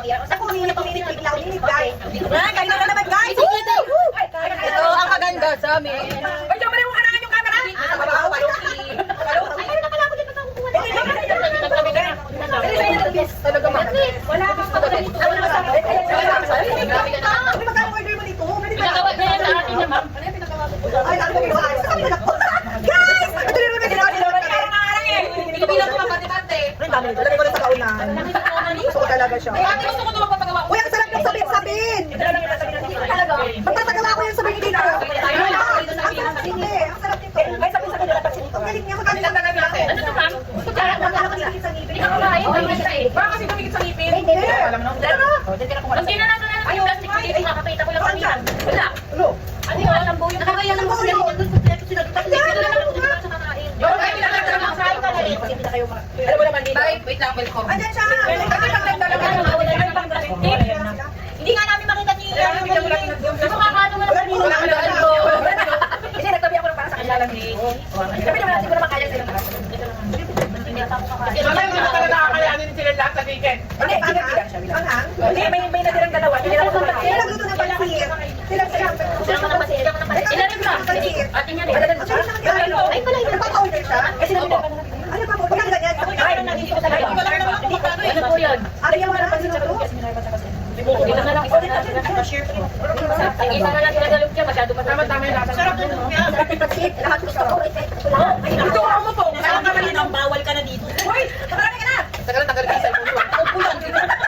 Ako muna puminit bigla, guys. Kain na naman, guys. Ito ang maganda sa amin. Ay, diyan mo rin yung harangan yung camera. Talaga maganda. Wala kang kapatid. Magkano-order mo dito? Pinagawad na yan sa atin na ma'am. Ay, ano ba guys? Guys! Ito rin naman ginawa nila. Hindi bilang ko mapati-pati. Ay, dami. Lalagay ko lang sa kaunan. Gusto ko talaga siya. Ate, gusto ko ito magpapagawa. Uy, ang sarap yung sabit-sabit. Magtatagawa ko yung sabit dito. Hindi, ang sarap nito. Ay, sabit-sabit na dapat sinito. Ang galing niya, magkano lang talaga natin. Ano ito ma'am? Magkakakit sa ngipin. Hindi ka kumain. Baka kasi tumigit sa ngipin. Hindi. Nung sinanado na yung plastic ko dito, nakapita ko lang kanina. Wala. Ano yun? Ang buo yung Nakakaya ng buo yun. Alam mo naman dito. Wait lang, welcome. Andyan siya. Hindi nga namin makita ni Gusto kakano mo naman dito. Kasi nagtabi ako lang para sa kanya lang eh. Sabi naman natin ko naman kaya sila. Mamaya hindi ka na nakakayanin sila lahat sa weekend. Hindi, bilang siya. Hindi, may natirang dalawa. Sila nagluto ng pansit. Sila Ilan rin ba? Ate niya rin. Ay, pala, nagpapa-order siya. Kasi ano pa po? Pagkang ganyan. Ay, nandito ko talaga. Ano po yun? Ano yung mga pansit na to? Dito na lang. Isa na lang sila galog niya. Masyado pa. Tama-tama yung lahat. Sarap ng pansit. Lahat gusto ko.